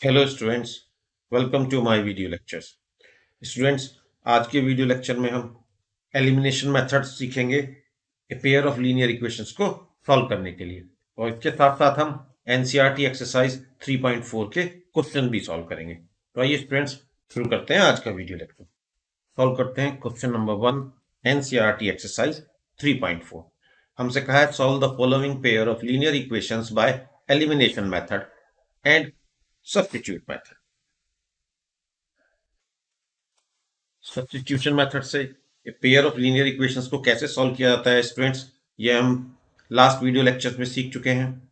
Hello students, welcome to my video lectures. Students, आज के video lecture में हम एलिमिनेशन मेथड सीखेंगे a pair of linear equations को सॉल्व करने के लिए, और इसके साथ साथ हम एनसीईआरटी एक्सरसाइज 3.4 के क्वेश्चन भी सॉल्व करेंगे। तो आइए स्टूडेंट्स, शुरू करते हैं आज का वीडियो लेक्चर। सॉल्व करते हैं क्वेश्चन नंबर 1, एनसीईआरटी एक्सरसाइज 3.4। हमसे कहा है solve the following pair of linear equations bye elimination method and substitute method. Substitution method से पेयर ऑफ लीनियर इक्वेशंस को कैसे सॉल्व किया जाता है स्टूडेंट्स, ये हम लास्ट वीडियो लेक्चर में सीख चुके हैं।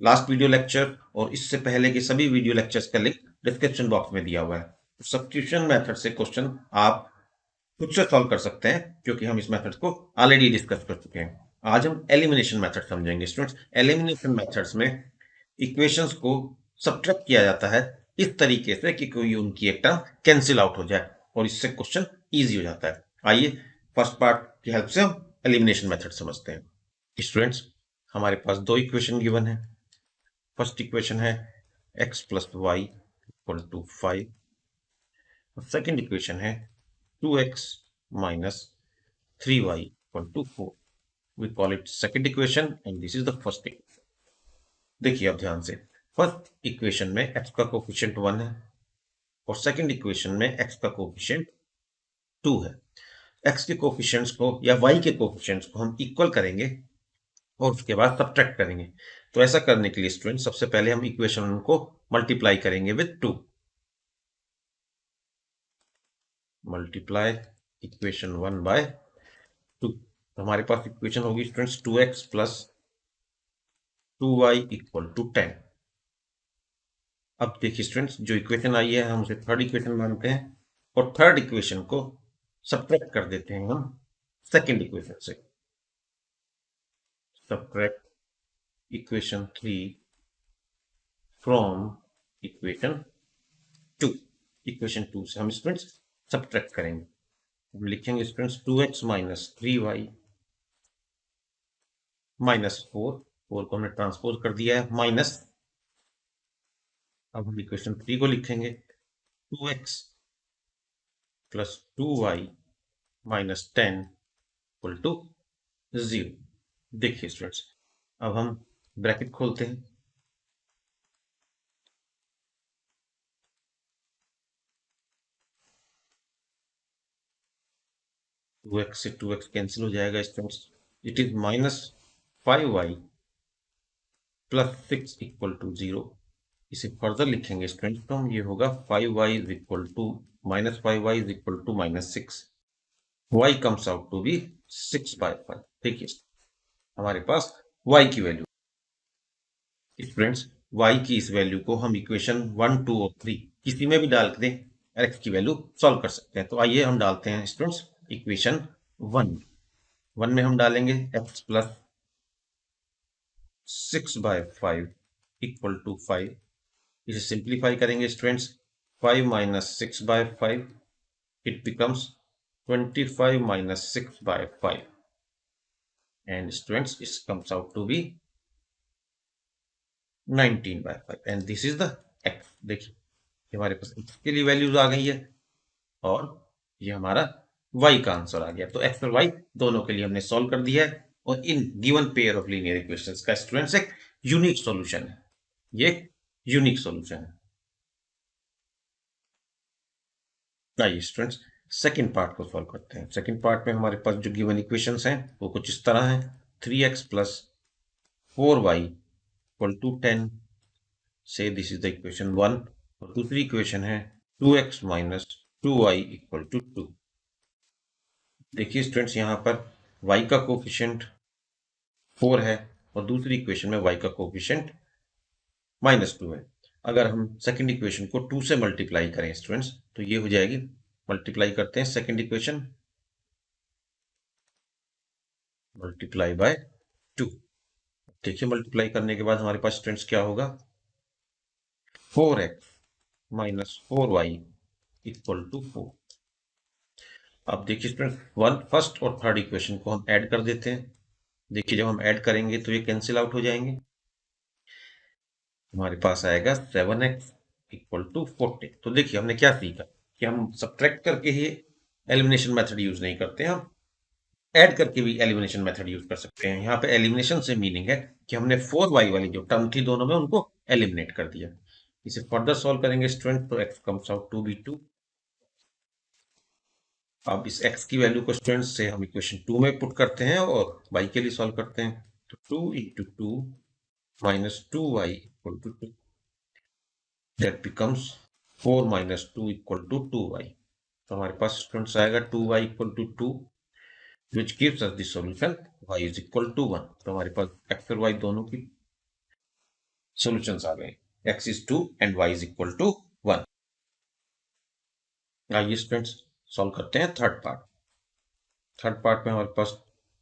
लास्ट वीडियो लेक्चर और इससे पहले के सभी वीडियो लेक्चर्स का लिंक डिस्क्रिप्शन बॉक्स में दिया हुआ है। सब्स्टिट्यूशन मेथड से क्वेश्चन आप खुद से सॉल्व कर सकते हैं, क्योंकि हम इस मेथड को ऑलरेडी डिस्कस कर चुके हैं। आज हम एलिमिनेशन मेथड समझेंगे स्टूडेंट्स। एलिमिनेशन मेथड्स में इक्वेशंस को सब्ट्रैक्ट किया जाता है इस तरीके से कि कोई उनकी एक टर्म कैंसिल आउट हो जाए, और इससे क्वेश्चन इजी हो जाता है। आइए फर्स्ट पार्ट की हेल्प से हम एलिमिनेशन मेथड समझते हैं। स्टूडेंट्स, हमारे पास दो इक्वेशन गिवन है। फर्स्ट इक्वेशन है x plus y equal to 5। Second equation है 2x minus 3y equal to 4. We call it second equation and this is the first equation. देखिए अब ध्यान से, फर्स्ट इक्वेशन में x का कोफिशिएंट 1 है और सेकंड इक्वेशन में x का कोफिशिएंट 2 है। x के कोफिशिएंट्स को या y के कोफिशिएंट्स को हम इक्वल करेंगे और उसके बाद सब्ट्रैक्ट करेंगे। तो ऐसा करने के लिए स्टूडेंट सबसे पहले हम इक्वेशन को मल्टीप्लाई करेंगे विद 2। Multiply equation 1 by 2। तो हमारे पास इक्वेशन होगी students 2x plus 2y equal to 10। अब देखिए स्टूडेंट्स, जो इक्वेशन आई है हम उसे थर्ड इक्वेशन मानते हैं और थर्ड इक्वेशन को सब्ट्रैक्ट कर देते हैं हम सेकंड इक्वेशन से। Subtract equation 3 from equation 2। Equation 2 से हम स्टूडेंट्स सब्ट्रैक्ट करेंगे। हम लिखेंगे students 2x minus 3y minus 4 को हमने ट्रांसपोज कर दिया है माइनस। अब हम इक्वेशन 3 को लिखेंगे 2x plus 2y minus 10 equal to 0। देखिए स्टूडेंट्स, अब हम ब्रैकेट खोलते हैं। 2x से 2x कैंसिल हो जाएगा students. It is minus 5y plus 6 equal to 0। इसे फर्दर लिखेंगे स्टूडेंट्स तो हम ये होगा 5y is equal to minus 5y is equal to minus 6। y comes out to be 6/5। देखिए हमारे पास y की वैल्यू स्टूडेंट्स, y की इस वैल्यू को हम इक्वेशन 1, 2 और 3 किसी में भी डाल दें x की वैल्यू सॉल्व कर सकते हैं। तो आइए हम डालते हैं स्टूडेंट्स इक्वेशन 1 में हम डालेंगे x प्लस 6/5 इक्वल टू 5। इसे सिंप्लीफाई करेंगे students, 5 minus 6/5 it becomes 25 minus 6/5 and students it comes out to be 19/5 and this is the x। देखिए हमारे पास x के लिए वैल्यूज आ गई है और ये हमारा y का आंसर आ गया। तो x और y दोनों के लिए हमने सॉल्व कर दिया है और in given pair of linear equations का स्टूडेंट्स एक यूनिक सॉल्यूशन है। ये एक यूनिक सॉल्यूशन है। आइए स्टूडेंट्स सेकंड पार्ट को सॉल्व करते हैं। सेकंड पार्ट में हमारे पास जो गिवन इक्वेशंस हैं वो कुछ इस तरह हैं। 3x plus 4y equal to 10 से दिस इज द इक्वेशन 1 और दूसरी इक्वेशन है 2x minus 2y equal to 2। देखिए स्टूडेंट्स, यहाँ पर y का कोफिशिएंट 4 है और दूसरी इक्वेशन में y का कोफिशिएंट -2 है। अगर हम सेकंड इक्वेशन को 2 से मल्टीप्लाई करें स्टूडेंट्स तो ये हो जाएगी, मल्टीप्लाई करते हैं सेकंड इक्वेशन मल्टीप्लाई बाय 2। देखिए मल्टीप्लाई करने के बाद हमारे पास स्टूडेंट्स क्या होगा, 4x minus 4y equal to 4। अब देखिए स्टूडेंट फर्स्ट और थर्ड इक्वेशन को हम ऐड कर देते हैं। देखिए जब हम ऐड करेंगे तो ये कैंसिल आउट हो जाएंगे, हमारे पास आएगा 7x इक्वल टू 40। तो देखिए हमने क्या सीखा कि हम सब्ट्रैक्ट करके ही एलिमिनेशन मेथड यूज नहीं करते, हम ऐड करके भी एलिमिनेशन मेथड यूज कर सकते हैं। यहाँ पे एलिमिनेशन से मीनिंग है कि हमने 4y वाली जो टर्म थी दोनों में उनको एलिमिनेट कर दिया। इसे फर्दर सॉल्व करेंगे स्टूडेंट, तो x comes out to be 2। अब इस x की वैल्यू को स्टूडेंट से हम इक्वेशन 2 में पुट करते हैं और y के लिए सॉल्व करते हैं। तो 2 into 2 minus 2y equal to 2, that becomes 4 minus 2 equal to 2y। तो हमारे पास स्टूडेंट्स आएगा 2y equal to 2, which gives us the solution y is equal to 1। तो हमारे पास x और y दोनों की सॉल्यूशंस आ गए, x is 2 and y is equal to 1। आइए स्टूडेंट्स सॉल्व करते हैं थर्ड पार्ट। थर्ड पार्ट में हमारे पास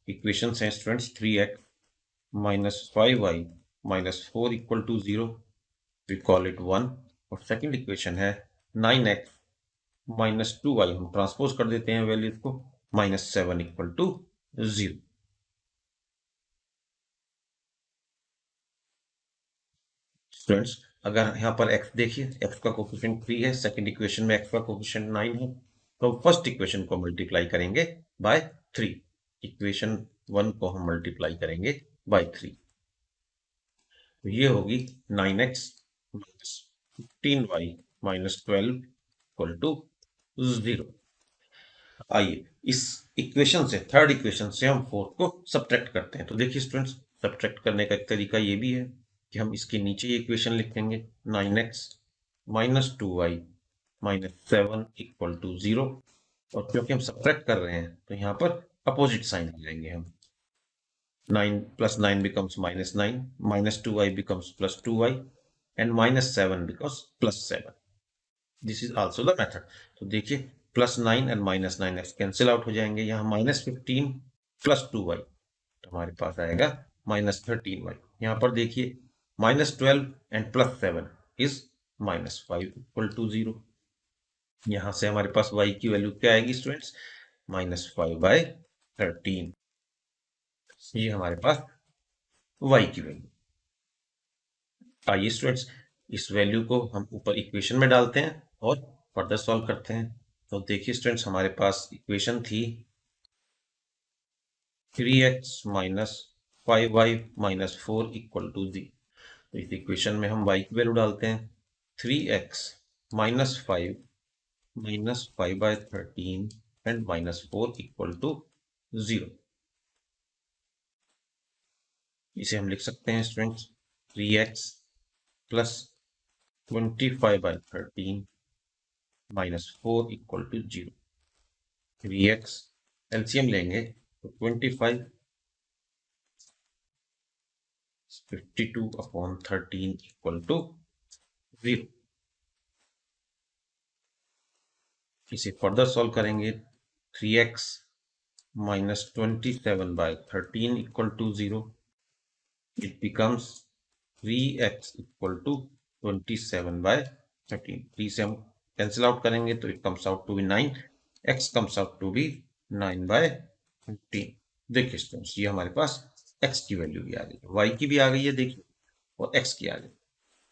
इक्वेशंस हैं students 3x minus 5y minus 4 equal to 0, we call it 1। और सेकंड इक्वेशन है 9x माइनस 2y, हम ट्रांसपोज कर देते हैं वैल्यूज को, माइनस 7 इक्वल टू 0। स्टूडेंट्स अगर यहाँ पर x देखिए, x का कोफिशिएंट 3 है, सेकंड इक्वेशन में x का कोफिशिएंट 9 है, तो फर्स्ट इक्वेशन को मल्टीप्लाई करेंगे बाय 3, इक्वेशन 1 को हम मल्टीप्लाई करेंगे बाय 3, तो ये होगी 9x minus 15y minus 12 equal to 0। आइए इस इक्वेशन से, थर्ड इक्वेशन से हम फोर्थ को सब्ट्रैक्ट करते हैं। तो देखिए स्टूडेंट्स सब्ट्रैक्ट करने का एक तरीका ये भी है कि हम इसके नीचे ये इक्वेशन लिखेंगे 9x minus 2y minus 7 equal to 0, और क्योंकि हम सब्ट्रैक्ट कर रहे हैं तो यहाँ पर अपोजिट साइन लेंगे हम। 9 plus 9 becomes minus 9, minus 2y becomes plus 2y, and minus 7 becomes plus 7। This is also the method. तो देखिए plus 9 and minus 9 cancel out हो जाएंगे, यहाँ माइनस 15 प्लस 2y, तो हमारे पास आएगा माइनस 13y। यहाँ पर देखिए minus 12 and plus 7 is minus 5 equal to 0। यहाँ से हमारे पास y की वैल्यू क्या आएगी स्टूडेंट्स, माइनस 5/13। ये हमारे पास y की वैल्यू। आइए स्टूडेंट्स इस वैल्यू को हम ऊपर इक्वेशन में डालते हैं और फर्दर सॉल्व करते हैं। तो देखिए स्टूडेंट्स हमारे पास इक्वेशन थी 3x minus 5y minus 4 equal to 0। तो इस इक्वेशन में हम y की वैल्यू डालते हैं, 3x minus 5 minus 5/13 and minus 4 equal to 0। इसे हम लिख सकते हैं students 3x plus 25/13 minus 4 equal to 0। 3x LCM लेंगे तो 25 52/13 इक्वल टू 0। इसे फर्दर सॉल्व करेंगे, 3x minus 27/13 equal to 0, it becomes 3x equal to 27/13। 3 से हम कैंसिल आउट करेंगे तो it comes out to be 9, x comes out to be 9/15। देखिए students ये हमारे पास x की वैल्यू भी आ गई, y की भी आ गई है देखिए, और x की आ गई,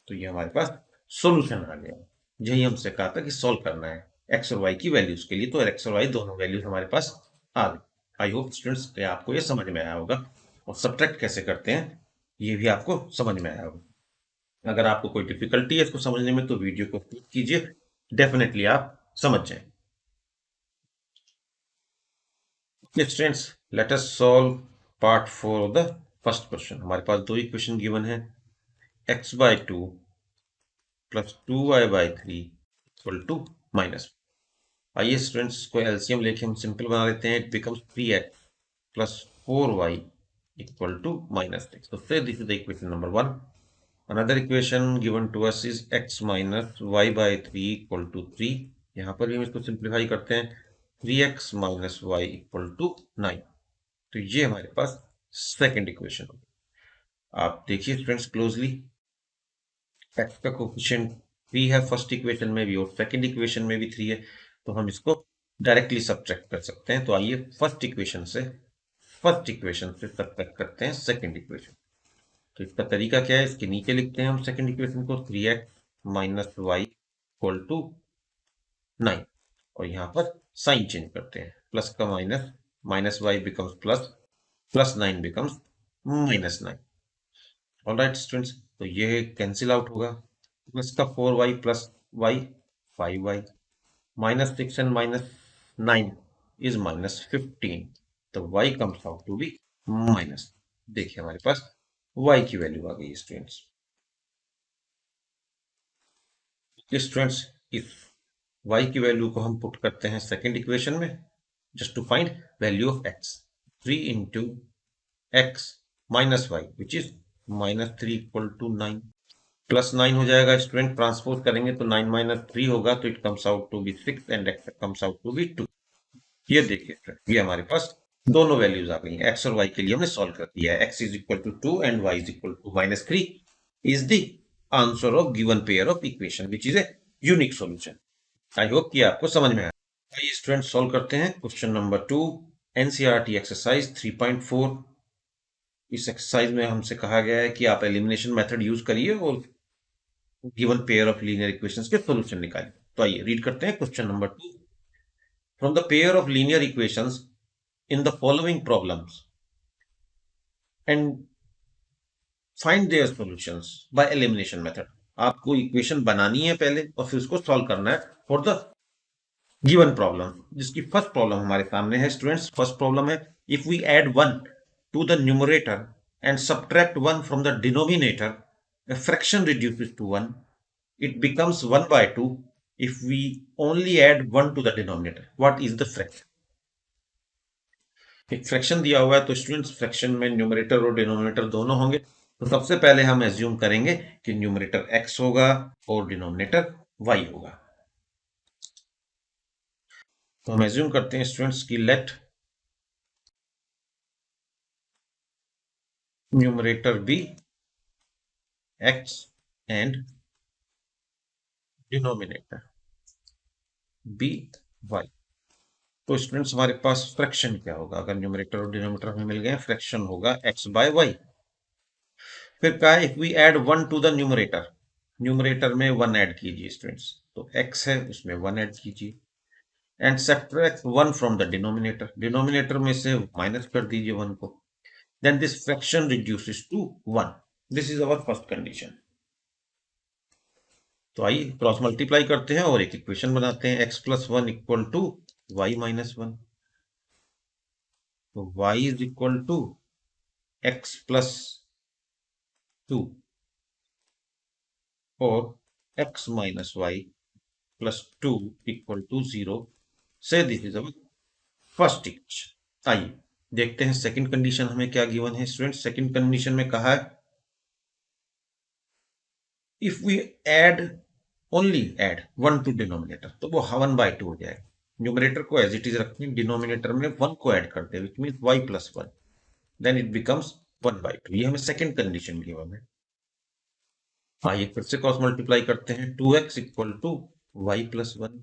तो ये हमारे पास सॉल्यूशन आ गया। यही हमसे कहा था कि सॉल्व करना है x और y की वैल्यूज के लिए, तो x और y दोनों वैल्यूज हमारे पास आ गई। आई होप स्टूडेंट्स आपको ये समझ में आया होगा, और सब्ट्रैक्ट कैसे करते हैं ये भी आपको समझ में आया होगा। अगर आपको कोई डिफिकल्टी है इसको समझने में तो वीडियो को क्लिक कीजिए, डेफिनेटली आप समझ जाएं। Students let us solve part 4 of the first question. हमारे पास दो इक्वेशन गिवन है, x/2 plus 2y/3 equal to minus. आइए स्टूडेंट्स को एलसीएम लेके हम सिंपल बना लेते हैं, it becomes 3x plus 4y equal to minus 6। तो फिर this is the equation number 1। Another equation given to us is x minus y/3 equal to 3। यहाँ पर भी हम इसको सिंप्लीफाई करते हैं, 3x minus y equal to 9। तो ये हमारे पास सेकेंड इक्वेशन होगी। आप देखिए स्टूडेंट्स क्लोजली, x का कोफिशिएंट 3 है फर्स्ट इक्वेशन में भी और सेकंड इक्वेशन में भी 3 है, तो हम इसको डायरेक्टली सब्ट्रैक्ट कर सकते हैं। तो आइए फर्स्ट इक्वेशन से फर्स्ट इक्वेशन से सब्ट्रैक्ट करते हैं सेकंड इक्वेशन। तो इसका तरीका क्या है, इसके नीचे लिखते हैं हम सेकंड इक्वेशन को 3x minus y equal to 9, और यहाँ पर साइन चेंज करते हैं, प्लस का minus, minus y becomes plus, plus 9 becomes minus 9। Alright students, तो ये कैंसिल आउट होगा, प्लस का 4y plus y 5y, minus 6 and minus 9 is minus 15, तो y comes out to be minus. देखिए हमारे पास y की वैल्यू आ गई स्टूडेंट्स। स्टूडेंट्स, इस y की वैल्यू को हम पुट करते हैं सेकंड इक्वेशन में, just to find value of x। 3 into x minus y which is minus 3 equal to 9, plus 9 हो जाएगा स्टूडेंट, ट्रांसपोज करेंगे तो 9 माइनस 3 होगा, तो it comes out to be 6 and x comes out to be 2। ये देखिए, ये हमारे पास दोनों वैल्यूज आ गई हैं, x और y के लिए हमने सॉल्व कर दिया है। x is equal to 2 and y is equal to minus 3 is the answer of given pair of equation which is a unique solution. I hope कि आपको समझ में आया। आइए स्टूडेंट सॉल्व करते हैं क्वेश्चन नंबर 2, एनसीईआरटी एक्सरसाइज 3.4। इस exercise में हमसे कहा गया है कि आप एलिमिनेशन मेथड यूज करिए और given pair of linear equations के सॉल्यूशन निकालिए। तो आइए रीड करते हैं question number 2। From the pair of linear equations in the following problems and find their solutions by elimination method. आपको इक्वेशन बनानी है पहले और फिर उसको सॉल्व करना है फॉर द गिवन प्रॉब्लम। जिसकी फर्स्ट प्रॉब्लम हमारे सामने है स्टूडेंट्स, फर्स्ट प्रॉब्लम है, if we add 1 to the numerator and subtract 1 from the denominator, a fraction reduces to 1. It becomes 1 by 2 if we only add 1 to the denominator. What is the fraction? एक fraction दिया हुआ है, तो students fraction में numerator और denominator दोनों होंगे। तो सबसे पहले हम एज्यूम करेंगे कि न्यूमरेटर x होगा और डिनोमिनेटर y होगा। तो हम एज्यूम करते हैं स्टूडेंट्स की let numerator be x and denominator be y। तो स्टूडेंट्स हमारे पास फ्रैक्शन क्या होगा, अगर न्यूमरेटर और डिनोमिनेटर हमें मिल गए, फ्रैक्शन होगा x बाय वाई। फिर कहा if we add 1 to the numerator, numerator में 1 ऐड कीजिए स्टूडेंट्स, तो x है उसमें 1 ऐड कीजिए, and subtract 1 from the denominator, denominator में से माइनस कर दीजिए 1 को, then this fraction reduces to 1। This is our first condition. तो आइए क्रॉस मल्टीप्लाई करते हैं और एक इक्वेशन बनाते हैं, x plus 1 equal to y minus 1। तो y is equal to x plus 2 और x minus y plus 2 equal to 0 से this is our first equation. आइए देखते हैं सेकंड कंडीशन हमें क्या गिवन है स्टूडेंट। सेकंड कंडीशन में कहा है if we add only add 1 to denominator, तो वो 1 बाय 2 हो जाएगा। न्यूमरेटर को एज इट इज रखें, डिनोमिनेटर में 1 को ऐड करते हैं which mean y plus 1, then it becomes 1 by 2। ये हमें सेकंड कंडीशन गिवन है। आइए फिर से क्रॉस मल्टीप्लाई करते हैं, 2x equal to Y plus 1।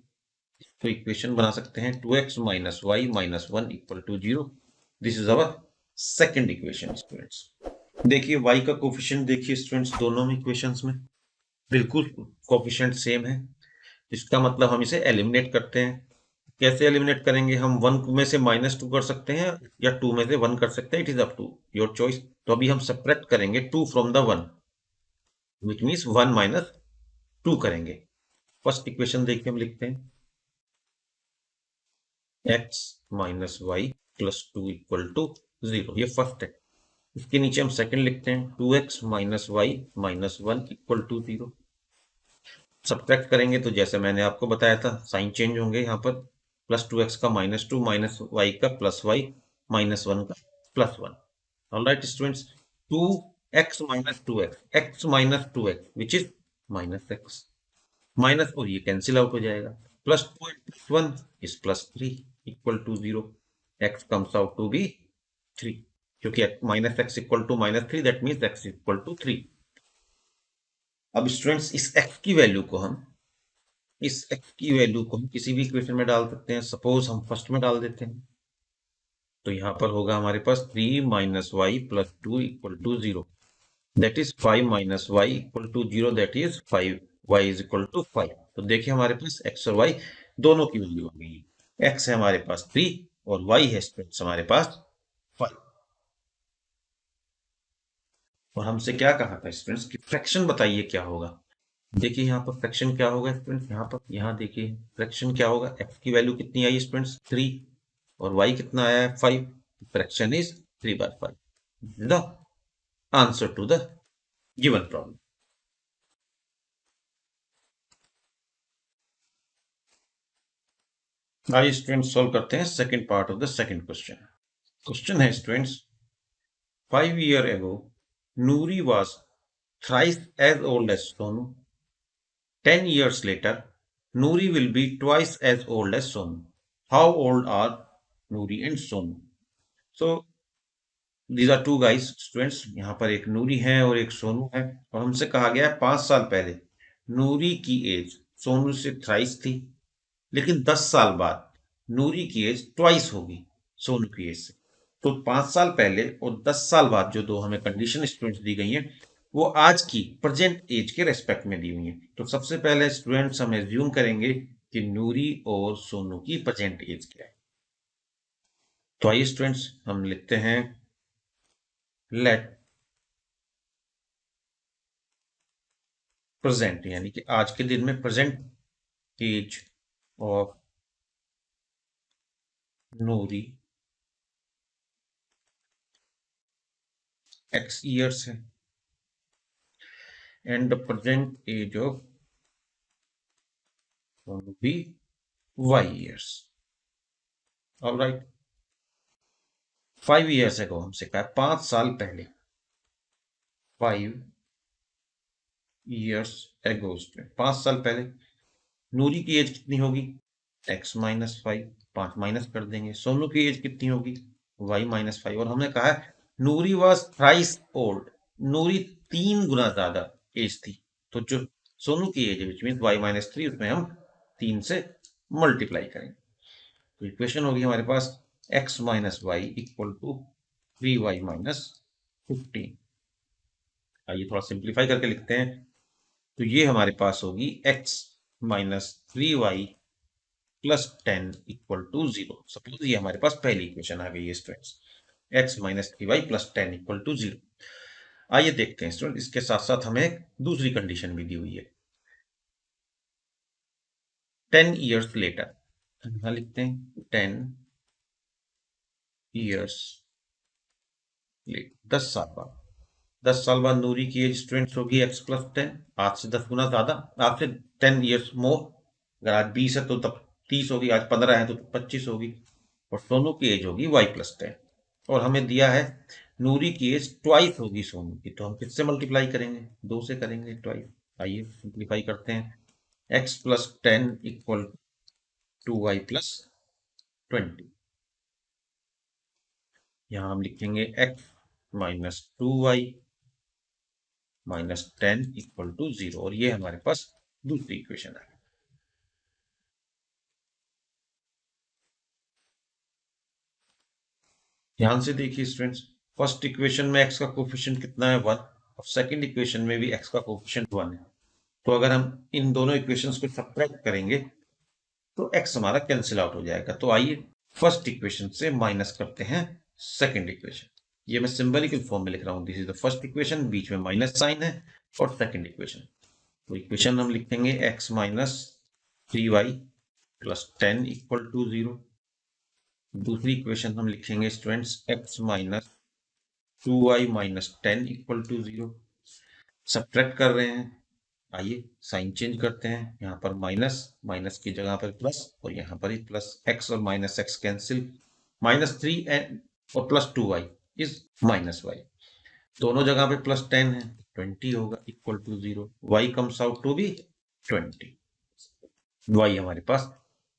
तो इक्वेशन बना सकते हैं 2x minus y minus 1 equal to 0। This is our second equation students. देखिए y का कोफिशिएंट देखिए स्टूडेंट्स, दोनों में इक्वेशंस में बिल्कुल कोफिशिएंट सेम है। इसका मतलब हम इसे एलिमिनेट करते हैं। कैसे एलिमिनेट करेंगे, हम 1 में से -2 कर सकते हैं या 2 में से 1 कर सकते हैं, it is up to your choice. तो अभी हम सब्ट्रैक्ट करेंगे 2 from the 1 which means 1 minus 2 करेंगे। फर्स्ट इक्वेशन देखिए हम लिखते हैं x minus y plus 2 equal to 0, ये फर्स्ट है। इसके नीचे हम सेकंड लिखते हैं 2x minus y minus 1 equal to 0। Subtract करेंगे तो जैसे मैंने आपको बताया था साइन चेंज होंगे, यहाँ पर प्लस 2x का -2 माइनस वाई का प्लस वाई माइनस 1 का plus 1। Alright students, 2x minus 2x, x minus 2x which is minus x, minus और ये कैंसिल आउट हो जाएगा, plus 2 plus 1 is plus 3 equal to 0। x comes out to be 3, क्योंकि minus x equal to minus 3 that means x equal to 3। अब students इस x की वैल्यू को हम किसी भी इक्वेशन में डाल सकते हैं। सपोज हम फर्स्ट में डाल देते हैं, तो यहाँ पर होगा हमारे पास 3 minus y plus 2 equal to 0, that is 5 minus y equal to 0, that is 5, y is equal to 5। तो देखिए हमारे पास एक्स और वाई दोनों की वैल्यू आ गई है। एक्स है हमारे पास 3 और वाई है स्टूडेंट्स हमारे पास 5। और हमसे क्या कहा था स्टूडेंट्स कि फ्रैक्शन बताइए क्या होगा। देखिए यहाँ पर फ्रैक्शन क्या होगा स्टूडेंट्स, यहाँ देखिए फ्रैक्शन क्या होगा। एक्स की वैल्यू कितनी आई स्टूडेंट्स 3 और वाई कितना आया है 5। Fraction is 3/5, the answer to the given problem. आइए स्टूडेंट्स सॉल्व करते हैं second part of the second question. Question है students, 5 years ago Noori was thrice as old as Sonu. 10 years later Noori will be twice as old as Sonu. How old are Noori and Sonu? So these are two guys students, यहाँ पर एक नूरी है और एक सोनू है। और हमसे कहा गया है 5 साल पहले नूरी की एज सोनू से थ्राइस थी, लेकिन 10 साल बाद नूरी की एज ट्वाइस होगी सोनू की एज से। तो 5 साल पहले और 10 साल बाद जो दो हमें कंडीशन स्टूडेंट्स दी गई हैं वो आज की प्रेजेंट एज के रेस्पेक्ट में दी हुई हैं। तो सबसे पहले स्टूडेंट्स हम एज्यूम करेंगे कि नूरी और सोनू की प्रेजेंट एज क्या है। तो आइए स्टूडेंट्स हम लिखते हैं, लेट प्रेजेंट यानी कि आज के दिन में present age of Noori X years है and the present age of Noori Y years. Alright, 5 years ago हमसे कहा 5 साल पहले, 5 years ago, 5 साल पहले नूरी की एज कितनी होगी x-5, 5 माइनस कर देंगे। सोनू की एज कितनी होगी y-5। और हमने कहा है नूरी वॉज थ्राइस ओल्ड, नूरी 3 गुना ज्यादा एज थी। तो जो सोनू की एज है विच मीन y-3, उसमें हम 3 से मल्टीप्लाई करेंगे। तो इक्वेशन होगी हमारे पास x-y इक्वल टू 3y-15। आइए थोड़ा सिंप्लीफाई करके लिखते हैं। तो ये हमारे पास होगी x-3y plus 10 equal to 0। Suppose ये हमारे पास पहली इक्वेशन आ गई है students, x-3y plus 10 equal to 0। आइए देखते हैं स्टूडेंट, इसके साथ साथ हमें एक दूसरी कंडीशन भी दी हुई है, 10 years later। यहां लिखते हैं 10 years लेटर, 10 साल बाद। 10 साल बाद नूरी की एज स्टूडेंट्स होगी x+10, आज से 10 गुना ज्यादा, आज से 10 years मोर। अगर आज 20 है तो तब 30 होगी, आज 15 है तो 25 होगी। और सोनू की एज होगी y+10। और हमें दिया है नूरी की एज ट्वाइस होगी सोनू की, तो हम किससे मल्टीप्लाई करेंगे, 2 से करेंगे ट्वाइस। आइए सिंप्लीफाई करते हैं, x+10 इक्वल टू y+20। यहाँ हम लिखेंगे x-2y-10 इक्वल टू 0। और ये हमारे पास दूसरी इक्वेशन है। ध्यान से देखिए स्टूडेंट्स, फर्स्ट इक्वेशन में x का कोफिशिएंट कितना है 1, और सेकंड इक्वेशन में भी x का कोफिशिएंट 1 है। तो अगर हम इन दोनों इक्वेशंस को सब्ट्रैक्ट करेंगे तो x हमारा कैंसिल आउट हो जाएगा। तो आइए फर्स्ट इक्वेशन से माइनस करते हैं सेकंड इक्वेशन। ये मैं सिंबलिकल फॉर्म में लिख रहा हूं, this is the first equation, बीच में माइनस साइन है, और सेकंड इक्वेशन। तो इक्वेशन हम लिखेंगे x-3y प्लस 10 इक्वल टू 0। दूसरी इक्वेशन हम लिखेंगे students x-2y-10 equal to 0। Subtract कर रहे हैं, आइए साइन चेंज करते हैं, यहाँ पर माइनस, माइनस की जगह पर प्लस, और यहाँ पर ही प्लस। x और माइनस x कैंसिल, -3 एंड और +2y इज -y, दोनों जगह पे +10 है, 20 होगा equal to 0। y comes out to be 20, y हमारे पास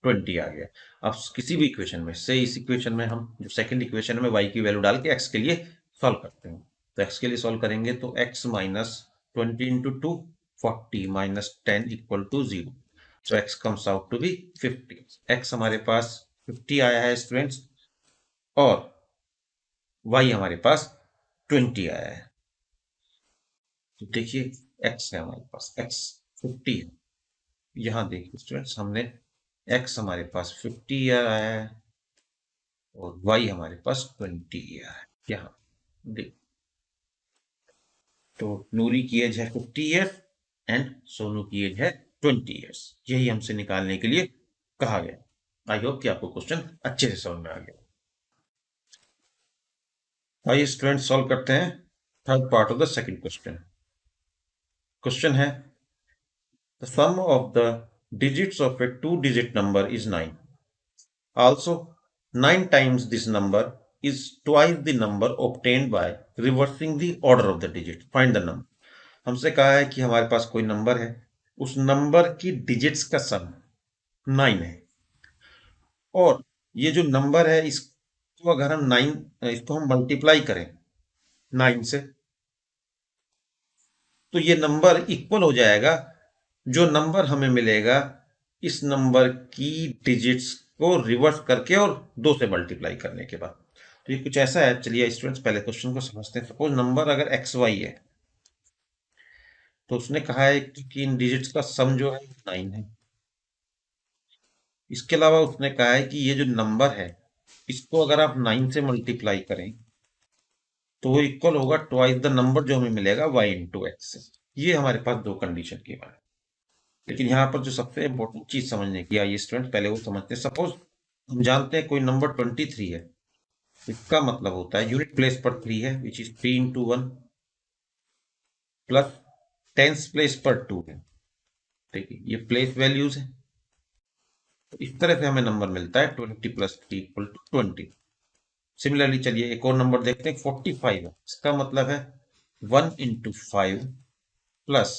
20 आ गया। अब किसी भी इक्वेशन में से, इस इक्वेशन में हम जो सेकंड इक्वेशन में y की वैल्यू डाल के x के लिए सॉल्व करते हैं। तो x के लिए सॉल्व करेंगे तो x-20 into 2, 40 -10 equal to 0। So x comes out to be 50। x हमारे पास 50 आया है स्टूडेंट्स, और y हमारे पास 20 आया है। तो देखिए x है हमारे पास, x 50 है। यहाँ देखिए स्टूडेंट्स, हमने x हमारे पास 50 ईयर आया है और y हमारे पास 20 ईयर है। यहाँ देख, तो नूरी की एज है 50 ईयर्स एंड सोनू की एज है 20 ईयर्स। यही हमसे निकालने के लिए कहा गया। आई होप कि आपको क्वेश्चन अच्छे से समझ में आ गया। आइए स्टूडेंट सॉल्व करते हैं third part of the second question. Question है the sum of the digits of a two-digit number is 9. Also, 9 times this number is twice the number obtained by reversing the order of the digit. Find the number. हमसे कहा है कि हमारे पास कोई number है, उस number की digits का सम 9 है, और ये जो नंबर है इसको अगर हम 9 इसको हम मल्टीप्लाई करें 9 से, तो ये नंबर इक्वल हो जाएगा जो नंबर हमें मिलेगा इस नंबर की डिजिट्स को रिवर्स करके और 2 से मल्टीप्लाई करने के बाद। तो ये कुछ ऐसा है। चलिए स्टूडेंट्स पहले क्वेश्चन को समझते हैं। सपोज नंबर अगर एक्स वाई है, तो उसने कहा है कि इन डिजिट्स का सम जो है 9 है। इसके अलावा उसने कहा है कि ये जो नंबर है इसको अगर आप 9 से मल्टीप्लाई करें तो वो इक्वल होगा ट्वाइस द नंबर जो हमें मिलेगा y इंटू एक्स से। ये हमारे पास दो कंडीशन की बात है। लेकिन यहाँ पर जो सबसे इंपॉर्टेंट चीज समझने की आइए स्टूडेंट पहले वो समझते हैं। सपोज हम जानते हैं कोई नंबर 23 है, इसका मतलब होता है यूनिट प्लेस पर 3 है which is 3 into 1 plus tens place पर 2 है। देखिए ये प्लेस वैल्यूज है। तो इस तरह से हमें नंबर मिलता है 20 प्लस 3 इक्वल टू 20। सिमिलरली चलिए एक और नंबर देखते हैं 45 है, इसका मतलब है 1 into 5 plus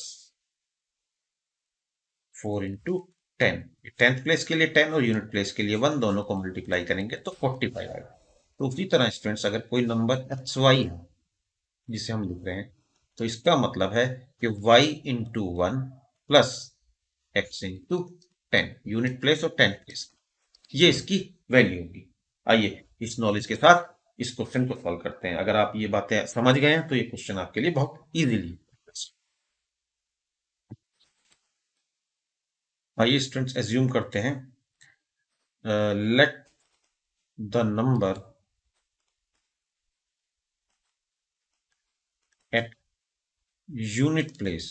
4 into 10। Tenth place के लिए 10 और यूनिट प्लेस के लिए 1, दोनों को मल्टीप्लाई करेंगे तो 45 आएगा। तो उसी तरह स्टूडेंट्स अगर कोई नंबर एक्स वाई है जिसे हम लिख रहे हैं, तो इसका मतलब है कि y into 1 plus x into 10, unit place और 10 प्लेस, ये इसकी वैल्यू होगी। आइए इस नॉलेज के साथ इस क्वेश्चन को सॉल्व करते हैं। अगर आप ये बातें समझ गए हैं तो ये क्वेश्चन आपके लिए बहुत इजीली। आइए स्टूडेंट्स एज्यूम करते हैं, let the number at unit place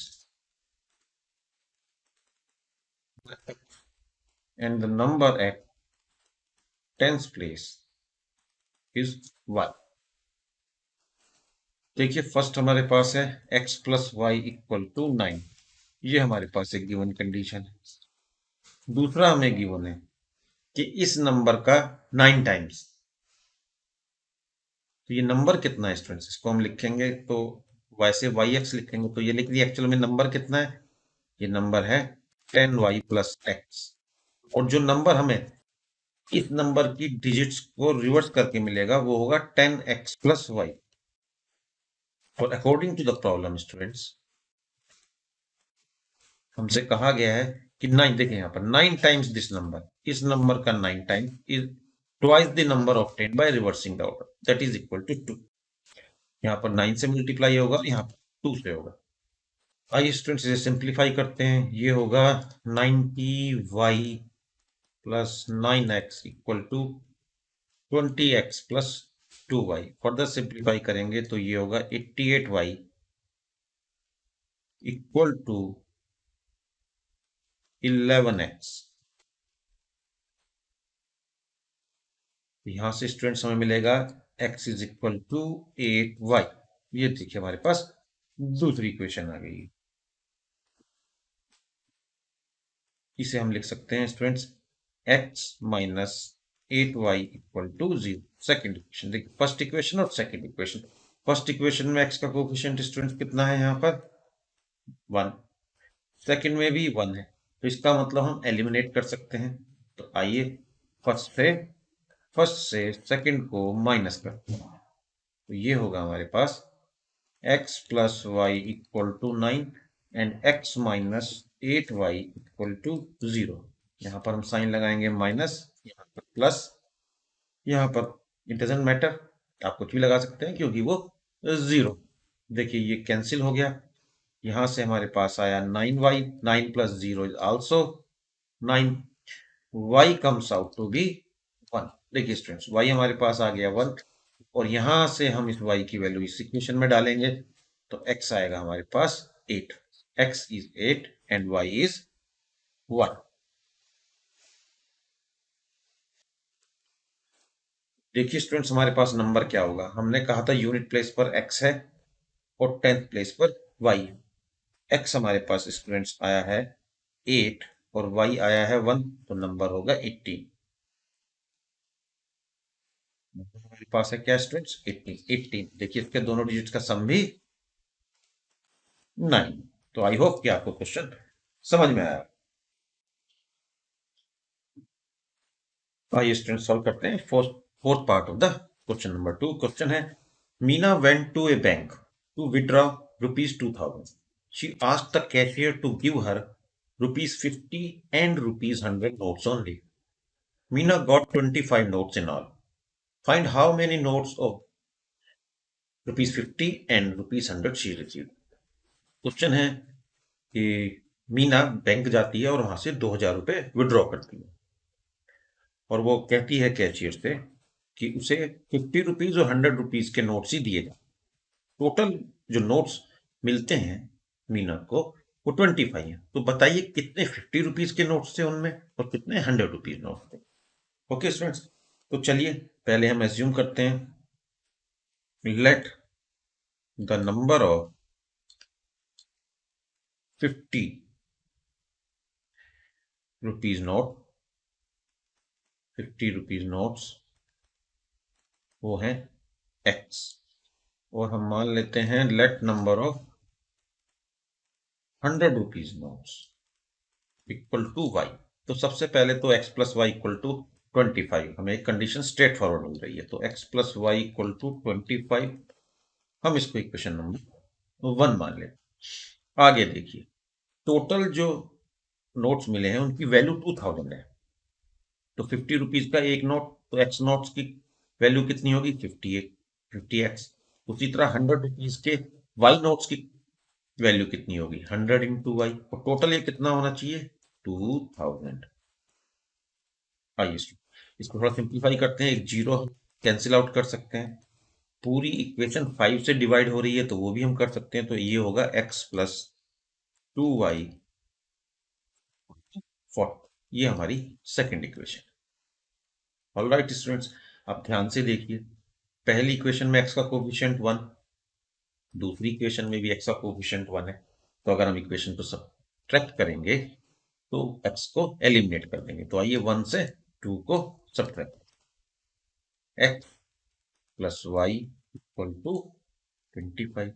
and the number at tens place is y। देखिए फर्स्ट हमारे पास है x plus y equal to 9, ये हमारे पास एक गिवन कंडीशन है। दूसरा हमें गिवन है कि इस नंबर का 9 टाइम्स, तो ये नंबर कितना है स्टूडेंट्स, इसको हम लिखेंगे तो वैसे वाई एक्स लिखेंगे तो ये लिख दिया। एक्चुअल में नंबर कितना है, ये नंबर है 10y प्लस एक्स। और जो नंबर हमें इस नंबर की डिजिट्स को रिवर्स करके मिलेगा वो होगा 10x प्लस वाई। और according to the problem students हमसे कहा गया है कि 9, देखें यहाँ पर 9 टाइम्स दिस नंबर, इस नंबर का 9 times is twice the number obtained by reversing the order, that is equal to 2। यहाँ पर 9 से मल्टीप्लाई होगा, यहाँ पर 2 से होगा। आइए स्टूडेंट्स इसे सिंप्लीफाई करते हैं। ये होगा 90y plus 9x equal to 20x plus 2y। Further simplify करेंगे तो ये होगा 88y इक्वल टू 11x। यहां से स्टूडेंट्स हमें मिलेगा x is equal to 8y। ये देखिए हमारे पास दूसरी इक्वेशन आ गई। इसे हम लिख सकते हैं students x minus 8y equal to 0। Second equation देखिए, फर्स्ट इक्वेशन और सेकेंड इक्वेशन। फर्स्ट इक्वेशन में x का कोफिशिएंट स्टूडेंट्स कितना है, यहाँ पर 1। सेकेंड में भी 1 है, तो इसका मतलब हम एलिमिनेट कर सकते हैं। तो आइए फर्स्ट से सेकेंड को माइनस करते हैं। तो ये होगा हमारे पास x plus y equal to 9 and x minus 8y equal to 0। यहाँ पर हम साइन लगाएंगे माइनस, यहाँ पर प्लस, यहाँ पर इट डजेंट मैटर, आप कुछ भी लगा सकते हैं क्योंकि वो 0। देखिए ये कैंसिल हो गया। यहां से हमारे पास आया 9y, 9 plus 0 is also 9। y comes out to be 1। देखिए स्टूडेंट्स, y हमारे पास आ गया 1, और यहां से हम इस y की वैल्यू इस इक्वेशन में डालेंगे तो x आएगा हमारे पास 8। x is 8 and y is 1। देखिए स्टूडेंट्स, हमारे पास नंबर क्या होगा। हमने कहा था यूनिट प्लेस पर x है और टेंथ प्लेस पर y है। x हमारे पास स्टूडेंट्स आया है 8 और y आया है 1, तो नंबर होगा 18। हमारे पास है क्या स्टूडेंट्स, 18। 18 देखिए इसके दोनों डिजिट्स का सम भी 9। तो आई होप कि आपको क्वेश्चन समझ में आया। आइए स्टूडेंट सॉल्व करते हैं fourth fourth part of the question number 2। Question है, Meena went to a bank to withdraw rupees 2000। She asked the cashier to give her rupees 50 and rupees 100 notes only. Meena got 25 notes in all. Find how many notes of rupees 50 and rupees 100 she received. Question है कि Meena bank जाती है और वहां से 2000 रुपए withdraw करती है, और वो कहती है कैशियर से कि उसे 50 रुपीज और 100 रुपीज के नोट्स ही दिए जाए। टोटल जो नोट्स मिलते हैं मीना को वो 25 है। तो बताइए कितने 50 रुपीज के नोट्स थे उनमें और कितने 100 रुपीज नोट थे। ओके स्टूडेंट्स, तो चलिए पहले हम एज्यूम करते हैं, let the number of 50 rupees note, 50 rupees notes वो है x, और हम मान लेते हैं let number of 100 rupees notes equal to y। तो सबसे पहले तो x plus y equal to 25, हमें एक कंडीशन स्ट्रेट फॉरवर्ड मिल रही है, तो x plus y equal to 25। हम इसको इक्वेशन नंबर 1 मान लें। आगे देखिए, टोटल जो नोट्स मिले हैं उनकी वैल्यू 2000 है, तो 50 रुपीज का एक नोट, तो एक्स नोट्स की वैल्यू कितनी होगी 50x। उसी तरह 100 रुपीज के वाई नोट्स की वैल्यू कितनी होगी 100 इंटू वाई, और टोटल ये कितना होना चाहिए 2000। आइए इसको थोड़ा सिंप्लीफाई करते हैं, एक जीरो कैंसिल आउट कर सकते हैं। पूरी इक्वेशन 5 से डिवाइड हो रही है तो वो भी हम कर सकते हैं, तो ये होगा x प्लस 2y 4। ये हमारी सेकेंड इक्वेशन। ऑलराइट स्टूडेंट्स, आप ध्यान से देखिए, पहली इक्वेशन में x का कोफिशिएंट 1, दूसरी इक्वेशन में भी x का कोफिशिएंट 1 है। तो अगर हम इक्वेशन को सब्ट्रैक्ट करेंगे तो x को एलिमिनेट कर देंगे। तो आइए 1 से 2 को subtract, x plus y equal to 25।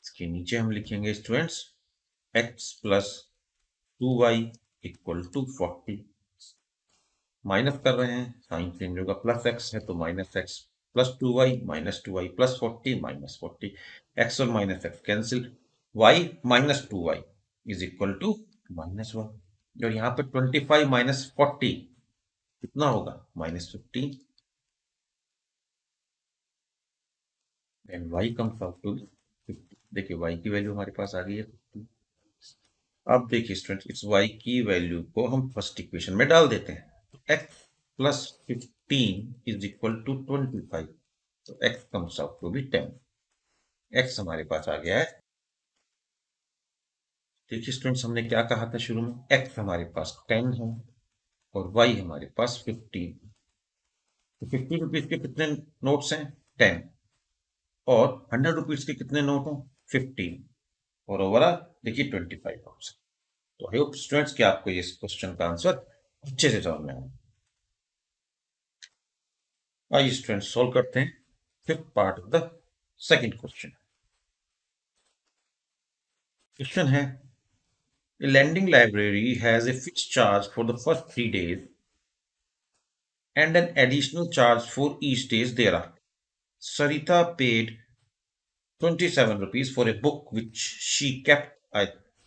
इसके नीचे हम लिखेंगे students x plus 2y equal to 40। Minus कर रहे हैं, साइन चेंज होगा, प्लस x है तो minus x plus 2y minus 2y plus 40 minus 40। x और minus x cancel, y minus 2y is equal to -1। और यहाँ पे 25 माइनस 40 कितना होगा -15, and y comes out to 50। देखिए y की वैल्यू हमारे पास आ गई है 50। अब देखिए स्टूडेंट, इस y की वैल्यू को हम फर्स्ट इक्वेशन में डाल देते हैं, तो x plus 15 is equal to 25, तो x comes out to be 10। x हमारे पास आ गया है। देखिए स्टूडेंट्स, हमने क्या कहा था शुरू में, x हमारे पास 10 है और y हमारे पास 15। तो 50 रुपीज के कितने नोट्स हैं 10, और 100 रुपीज के कितने नोट हैं 15, और ओवरऑल देखिए 25 नोट्स। तो आई होप स्टूडेंट्स कि आपको इस क्वेश्चन का आंसर अच्छे से समझ में आया। आइए स्टूडेंट्स सॉल्व करते हैं fifth part of the second question. Question है, a lending library has a fixed charge for the first 3 days and an additional charge for each days thereafter. Sarita paid 27 rupees for a book which she kept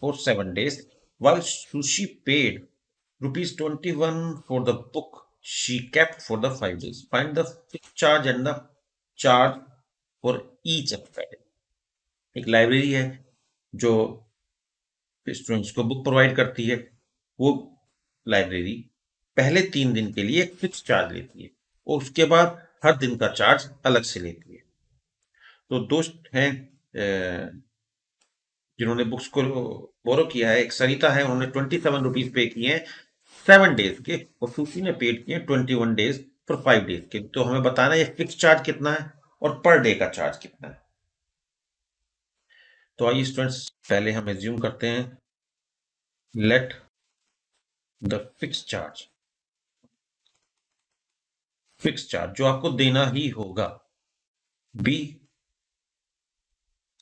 for 7 days, while Sushi paid rupees 21 for the book she kept for the 5 days. Find the fixed charge and the charge for each extra day. एक library है जो students को book provide करती है, वो library पहले 3 दिन के लिए एक फिक्स चार्ज लेती है और उसके बाद हर दिन का चार्ज अलग से लेती है। तो दोस्त हैं जिन्होंने बुक्स को बोरो किया है, एक सरिता है, उन्होंने 27 रुपीज पे किए हैं 7 डेज के, और सूची ने पेड किए 21 डेज फॉर 5 डेज के। तो हमें बताना है फिक्स चार्ज कितना है और पर डे का चार्ज कितना है। तो आइए स्टूडेंट्स पहले हम एज्यूम करते हैं, लेट द फिक्स चार्ज जो आपको देना ही होगा be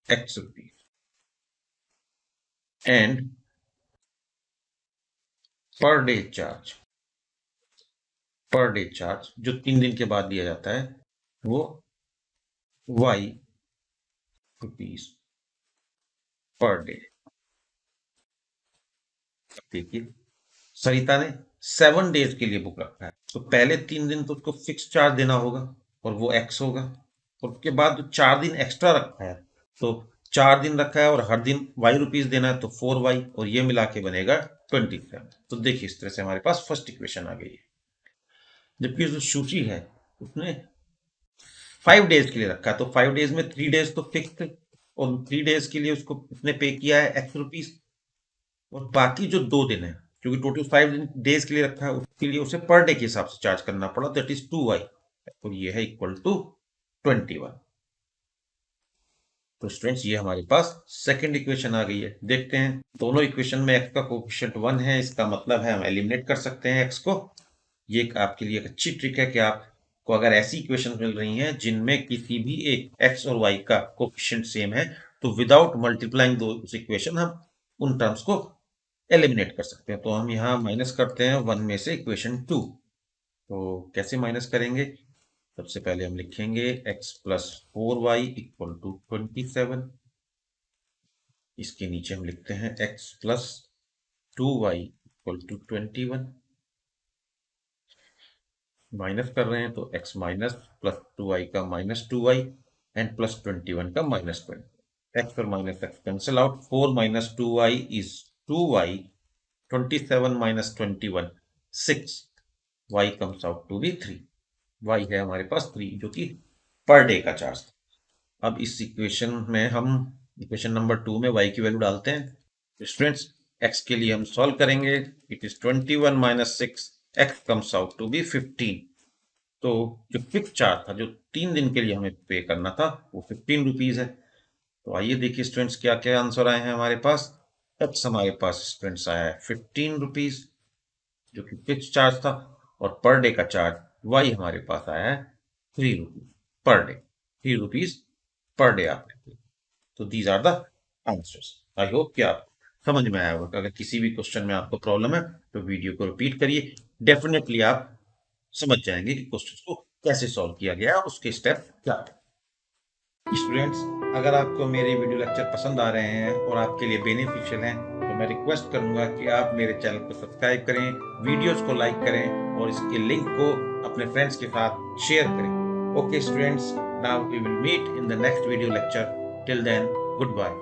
x rupees and per day charge जो 3 दिन के बाद दिया जाता है वो y रुपीज पर डे। देखिए सरिता ने 7 डेज के लिए बुक रखा है, तो पहले 3 दिन तो उसको फिक्स चार्ज देना होगा और वो x होगा, और उसके बाद जो 4 दिन एक्स्ट्रा रखा है, तो 4 दिन रखा है और हर दिन y रुपीज देना है, तो 4y, और ये मिला के बनेगा 27। तो देखिए इस तरह से हमारे पास फर्स्ट इक्वेशन आ गई है। जबकि जो सूची है उसने 5 डेज के लिए रखा है, तो 5 डेज में 3 डेज तो फिक्स थे और 3 डेज के लिए उसको उसने पे किया है x रुपीज, और बाकी जो 2 दिन है क्योंकि टोटल 5 डेज के लिए रखा है उसके लिए उसे पर डे के हिसाब से चार्ज करना पड़ा, दैट इज 2y, तो ये है इक्वल टू 21। तो स्टूडेंट्स ये हमारे पास सेकंड इक्वेशन आ गई है। देखते हैं दोनों इक्वेशन में x का कोएफिशिएंट 1 है, इसका मतलब है हम एलिमिनेट कर सकते हैं x को। ये आपके लिए एक अच्छी ट्रिक है कि आपको अगर ऐसी इक्वेशन मिल रही हैं जिनमें किसी भी एक x और y का कोएफिशिएंट सेम है, तो विदाउट मल्टीप्लाइंग दोस इक्वेशन हम उन टर्म्स को एलिमिनेट कर सकते हैं। तो हम यहाँ माइनस करते हैं 1 में से इक्वेशन 2। तो कैसे माइनस करेंगे? सबसे पहले हम लिखेंगे x plus 4y equal to 27। इसके नीचे हम लिखते हैं x plus 2y equal to 21। Minus कर रहे हैं तो x माइनस प्लस 2y का माइनस 2y एंड प्लस 21 का माइनस 20। x और minus x cancel out, 4 minus 2y is 2y, 27 minus 21 6, y comes out to be 3। y है हमारे पास 3 जो कि पर डे का चार्ज था। अब इस इक्वेशन में हम इक्वेशन नंबर 2 में y की वैल्यू डालते हैं। स्टूडेंट्स x के लिए हम सॉल्व करेंगे, it is 21 minus 6, x comes out to be 15। तो जो फिक्स चार्ज था जो 3 दिन के लिए हमें पे करना था वो 15 रुपीज है। तो आइए देखिए स्टूडेंट्स क्या क्या आंसर आए हैं हमारे पास। x हमारे पास स्टूडेंट्स आया है 15 रुपीज जो कि फिक्स चार्ज था, और पर डे का चार्ज y हमारे पास आया है 3 rupees per day, 3 rupees per day आपने। तो these are the answers. I hope कि आप समझ में आया होगा। अगर किसी भी क्वेश्चन में आपको प्रॉब्लम है तो वीडियो को रिपीट करिए, डेफिनेटली आप समझ जाएंगे कि क्वेश्चन को कैसे सॉल्व किया गया और उसके स्टेप क्या है। स्टूडेंट्स अगर आपको मेरे वीडियो लेक्चर पसंद आ रहे हैं और आपके लिए बेनिफिशियल हैं तो मैं रिक्वेस्ट करूंगा कि आप मेरे चैनल को सब्सक्राइब करें, वीडियोस को लाइक करें और इसके लिंक को अपने फ्रेंड्स के साथ शेयर करें। Okay students, now we will meet in the next video lecture. Till then, good bye.